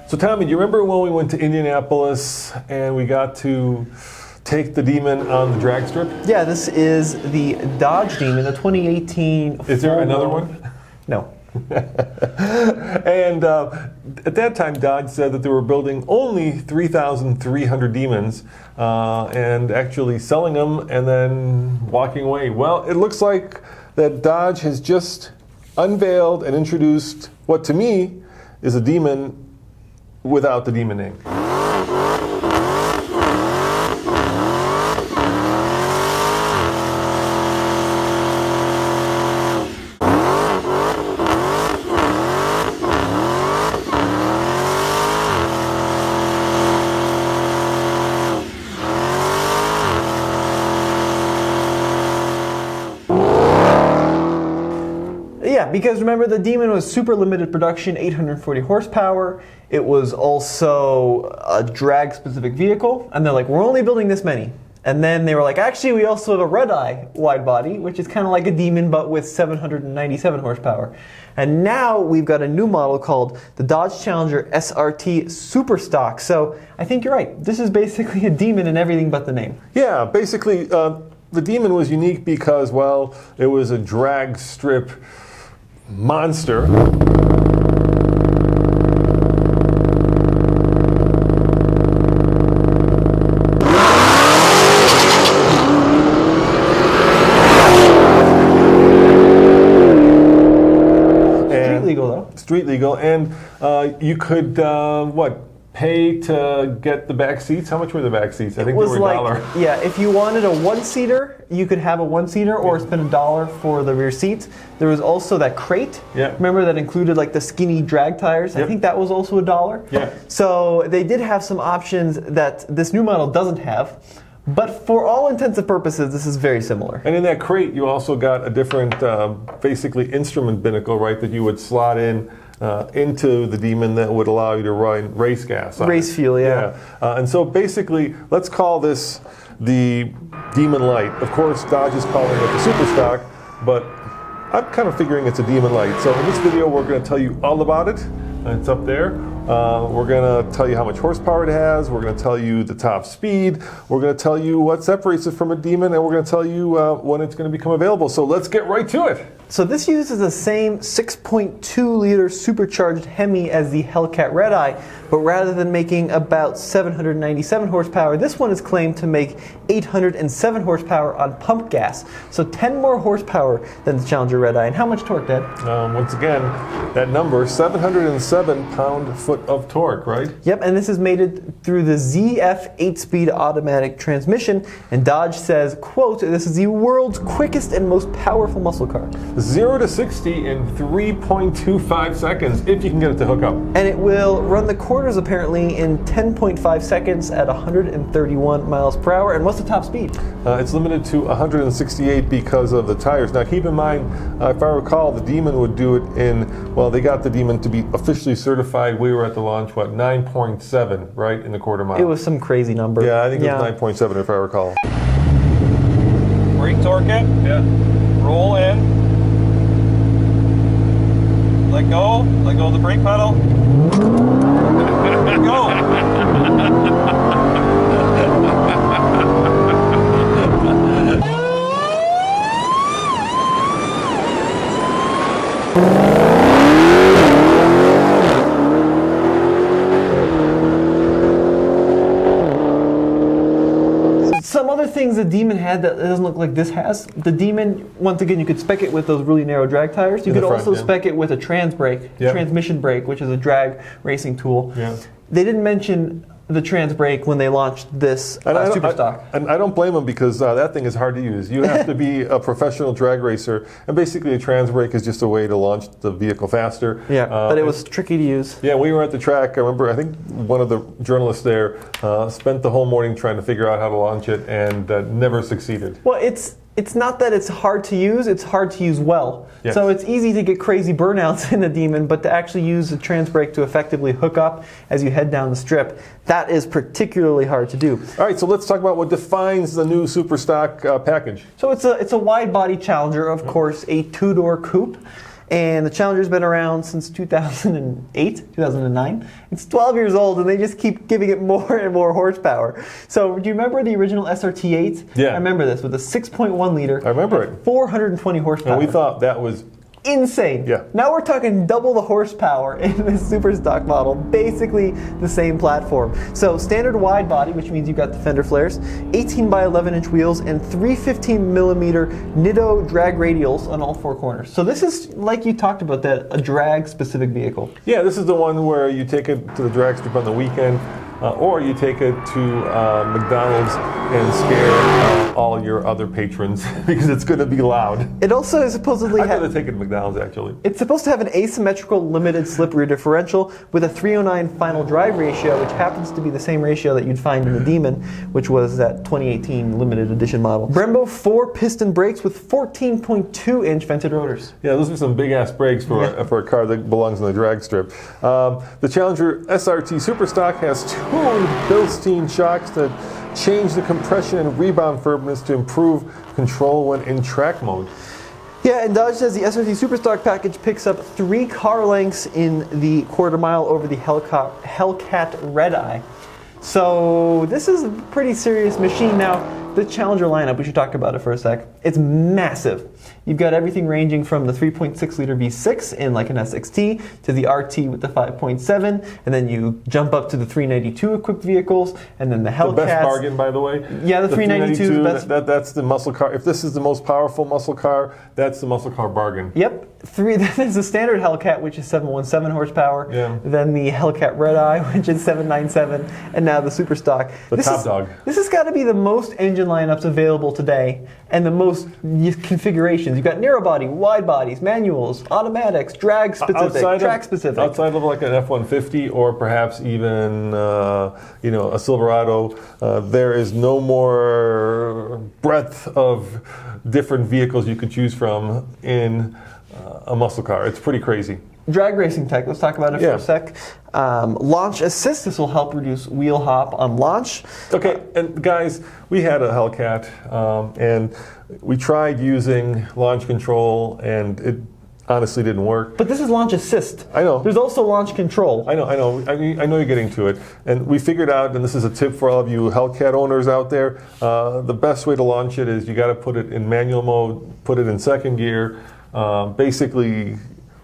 So Tommy, do you remember when we went to Indianapolis and we got to take the Demon on the drag strip? Yeah, this is the Dodge Demon, the 2018. Is there another one? No. And at that time, Dodge said that they were building only 3,300 Demons and actually selling them and then walking away. Well, it looks like that Dodge has just unveiled and introduced what to me is a Demon without the Demon name. Yeah, because remember the Demon was super limited production, 840 horsepower. It was also a drag specific vehicle, and they're like, we're only building this many. And then they were like, actually we also have a red-eye wide body, which is kind of like a Demon but with 797 horsepower. And now we've got a new model called the Dodge Challenger SRT Superstock. So I think you're right. This is basically a Demon in everything but the name. Yeah, basically the Demon was unique because, well, it was a drag strip monster. Street legal though. Street legal, and you could pay to get the back seats. How much were the back seats? I think they were $1. Yeah, if you wanted a one-seater, you could have a one-seater or spend $1 for the rear seats. There was also that crate. Yeah. Remember that included like the skinny drag tires? Yep. I think that was also $1. Yeah. So they did have some options that this new model doesn't have. But for all intents and purposes, this is very similar. And in that crate, you also got a different, basically instrument binnacle, right, that you would slot in into the Demon that would allow you to run race gas. Race fuel, yeah. And so basically, let's call this the Demon Light. Of course, Dodge is calling it the Superstock, but I'm kind of figuring it's a Demon Light. So in this video, we're going to tell you all about it. It's up there. We're going to tell you how much horsepower it has. We're going to tell you the top speed. We're going to tell you what separates it from a Demon, and we're going to tell you when it's going to become available. So let's get right to it. So this uses the same 6.2-liter supercharged Hemi as the Hellcat Red-Eye, but rather than making about 797 horsepower, this one is claimed to make 807 horsepower on pump gas. So 10 more horsepower than the Challenger Red-Eye. And how much torque, Dad? Once again, that number, 707 pound-foot of torque, right? Yep, and this is mated through the ZF 8-speed automatic transmission, and Dodge says, quote, this is the world's quickest and most powerful muscle car. 0 to 60 in 3.25 seconds, if you can get it to hook up. And it will run the quarters apparently in 10.5 seconds at 131 miles per hour. And what's the top speed? It's limited to 168 because of the tires. Now keep in mind, if I recall, the Demon would do it in, well, they got the Demon to be officially certified. We were at the launch, 9.7, right, in the quarter mile. It was some crazy number. Yeah, I think it was 9.7 if I recall. Brake torque it. Yeah. Roll in. Let go of the brake pedal. Go. Some other things the Demon had that doesn't look like this has. The Demon, once again, you could spec it with those really narrow drag tires. You could also spec it with a transmission brake, which is a drag racing tool. Yeah. They didn't mention the trans brake when they launched this Superstock. And I don't blame them because that thing is hard to use. You have to be a professional drag racer, and basically a trans brake is just a way to launch the vehicle faster. Yeah, but it was tricky to use. Yeah, we were at the track. I remember, I think one of the journalists there spent the whole morning trying to figure out how to launch it and never succeeded. Well, it's it's not that it's hard to use, it's hard to use well. Yes. So it's easy to get crazy burnouts in the Demon, but to actually use the trans brake to effectively hook up as you head down the strip, that is particularly hard to do. All right, so let's talk about what defines the new Superstock package. So it's a wide body Challenger, of course, a two-door coupe. And the Challenger's been around since 2008, 2009. It's 12 years old, and they just keep giving it more and more horsepower. So do you remember the original SRT8? Yeah. I remember this, with a 6.1 liter. I remember it. 420 horsepower. And we thought that was insane. Yeah. Now we're talking double the horsepower in the Superstock model, basically the same platform. So standard wide body, which means you've got the fender flares, 18 by 11 inch wheels, and 315 millimeter Nitto drag radials on all four corners. So this is, like you talked about, that a drag specific vehicle. Yeah, this is the one where you take it to the drag strip on the weekend, or you take it to McDonald's and scare all your other patrons because it's going to be loud. It also is supposedly I'd rather take it to McDonald's, actually. It's supposed to have an asymmetrical limited slip rear differential with a 309 final drive ratio, which happens to be the same ratio that you'd find in the Demon, which was that 2018 limited edition model. Brembo 4-piston brakes with 14.2-inch vented rotors. Yeah, those are some big-ass brakes for a car that belongs on the drag strip. The Challenger SRT Superstock has tuned Bilstein shocks that change the compression and rebound firmness to improve control when in track mode. Yeah, and Dodge says the SRT Superstock package picks up 3 car lengths in the quarter mile over the Hellcat Red Eye. So this is a pretty serious machine. Now, the Challenger lineup, we should talk about it for a sec. It's massive. You've got everything ranging from the 3.6 liter V6 in like an SXT to the RT with the 5.7, and then you jump up to the 392 equipped vehicles, and then the Hellcats. The best bargain, by the way. Yeah, the 392 is the best. That's the muscle car. If this is the most powerful muscle car, that's the muscle car bargain. Yep. There's the standard Hellcat, which is 717 horsepower. Yeah. Then the Hellcat Red Eye, which is 797, and now the Superstock. The top dog. This has got to be the most engine lineups available today, and the most configurations. You've got narrow body, wide bodies, manuals, automatics, drag specific, track specific. Outside of like an F-150 or perhaps even a Silverado, there is no more breadth of different vehicles you could choose from in a muscle car. It's pretty crazy. Drag racing tech, let's talk about it for a sec. Launch assist, this will help reduce wheel hop on launch. Okay, and guys, we had a Hellcat, and we tried using launch control, and it honestly didn't work. But this is launch assist. I know. There's also launch control. I know. I know you're getting to it. And we figured out, and this is a tip for all of you Hellcat owners out there, the best way to launch it is you got to put it in manual mode, put it in second gear, basically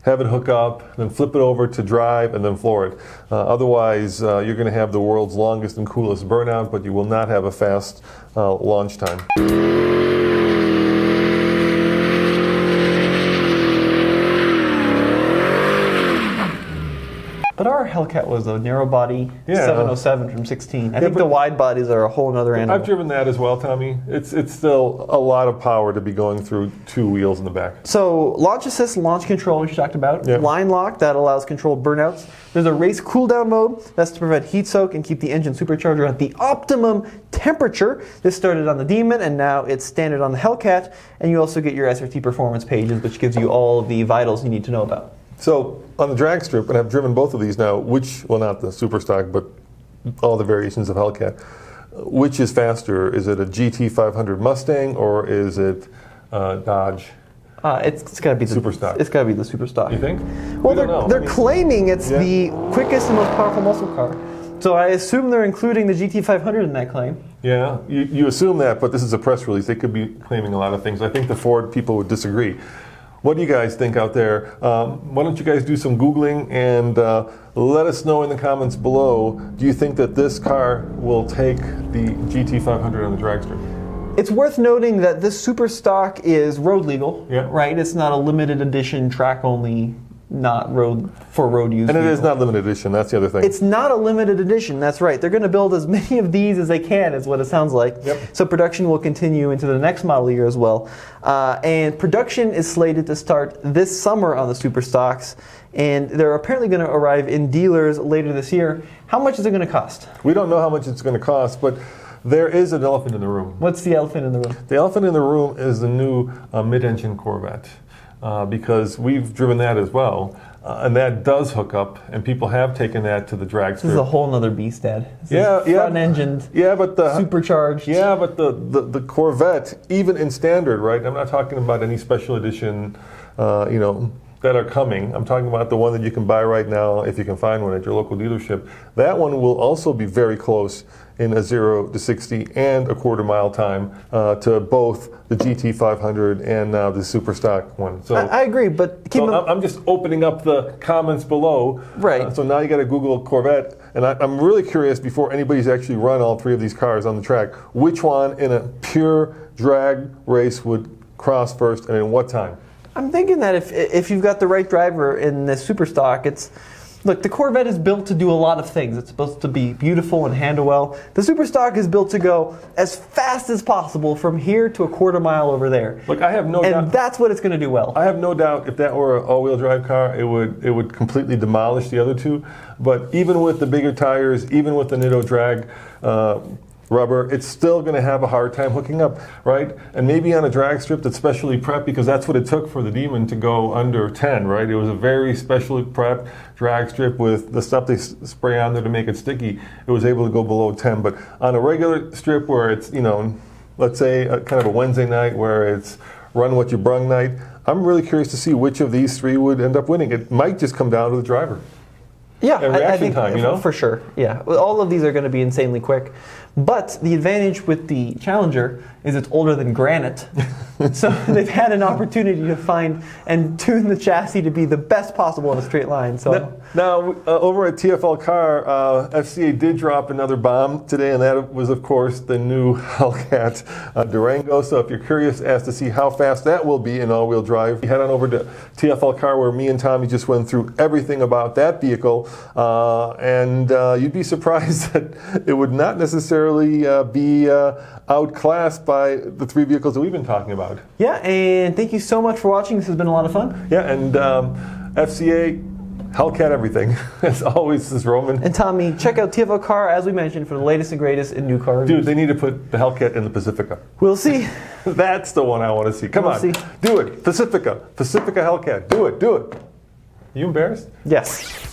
have it hook up, then flip it over to drive, and then floor it. Otherwise, you're going to have the world's longest and coolest burnout, but you will not have a fast launch time. But our Hellcat was a narrow body 707 from 16. I think but the wide bodies are a whole other animal. I've driven that as well, Tommy. It's still a lot of power to be going through 2 wheels in the back. So launch assist, launch control, which you talked about. Yep. Line lock, that allows controlled burnouts. There's a race cool down mode, that's to prevent heat soak and keep the engine supercharger at the optimum temperature. This started on the Demon, and now it's standard on the Hellcat. And you also get your SRT performance pages, which gives you all of the vitals you need to know about. So on the drag strip, and I've driven both of these now, not the Superstock, but all the variations of Hellcat, which is faster? Is it a GT500 Mustang or is it Dodge? It's got to be the Superstock. It's got to be the Superstock. You think? Well, they're claiming it's the quickest and most powerful muscle car. So I assume they're including the GT500 in that claim. Yeah, you assume that, but this is a press release. They could be claiming a lot of things. I think the Ford people would disagree. What do you guys think out there? Why don't you guys do some Googling and let us know in the comments below. Do you think that this car will take the GT500 on the drag strip? It's worth noting that this Superstock is road legal, Yeah. right? It's not a limited edition, track only, not road use. And it vehicle. is not limited edition. That's the other thing. It's not a limited edition. That's right. They're going to build as many of these as they can, is what it sounds like. Yep. So production will continue into the next model year as well. And production is slated to start this summer on the Superstocks, and they're apparently going to arrive in dealers later this year. How much is it going to cost? We don't know how much it's going to cost, but There is an elephant in the room. What's the elephant in the room? The elephant in the room is the new mid-engine Corvette, because we've driven that as well, and that does hook up, and people have taken that to the drag strip. This is a whole nother beast, Dad. This Yeah, is yeah. front-engined, Yeah, but the supercharged. Yeah, but the Corvette, even in standard, right? I'm not talking about any special edition, that are coming. I'm talking about the one that you can buy right now, if you can find one at your local dealership. That one will also be very close in a 0 to 60 and a quarter mile time to both the GT500 and now the super stock one. So I agree, but keep so I'm just opening up the comments below. Right. So now you got to Google Corvette, and I'm really curious, before anybody's actually run all three of these cars on the track, which one in a pure drag race would cross first and in what time? I'm thinking that if you've got the right driver in this super stock, look, the Corvette is built to do a lot of things. It's supposed to be beautiful and handle well. The super stock is built to go as fast as possible from here to a quarter mile over there. Look, I have no doubt. And that's what it's going to do well. I have no doubt if that were an all-wheel drive car, it would completely demolish the other two. But even with the bigger tires, even with the Nitto drag rubber, it's still going to have a hard time hooking up, right? And maybe on a drag strip that's specially prepped, because that's what it took for the Demon to go under 10, right? It was a very specially prepped drag strip with the stuff they spray on there to make it sticky. It was able to go below 10. But on a regular strip where it's, let's say kind of a Wednesday night where it's run what you brung night, I'm really curious to see which of these three would end up winning. It might just come down to the driver. Yeah, And reaction I think time, for sure. Yeah, all of these are going to be insanely quick. But the advantage with the Challenger is it's older than granite. So they've had an opportunity to find and tune the chassis to be the best possible in a straight line. So Now, over at TFL Car, FCA did drop another bomb today, and that was, of course, the new Hellcat Durango. So if you're curious as to see how fast that will be in all-wheel drive, head on over to TFL Car, where me and Tommy just went through everything about that vehicle, and you'd be surprised that it would not necessarily be outclassed by the three vehicles that we've been talking about. yeah, and thank you so much for watching. This has been a lot of fun. Yeah, and FCA, Hellcat everything. As always, this is Roman. And Tommy, check out TFL Car, as we mentioned, for the latest and greatest in new cars. Dude, they need to put the Hellcat in the Pacifica. We'll see. That's the one I want to see. Come We'll on. see. Do it. Pacifica Hellcat. Do it. You embarrassed? Yes.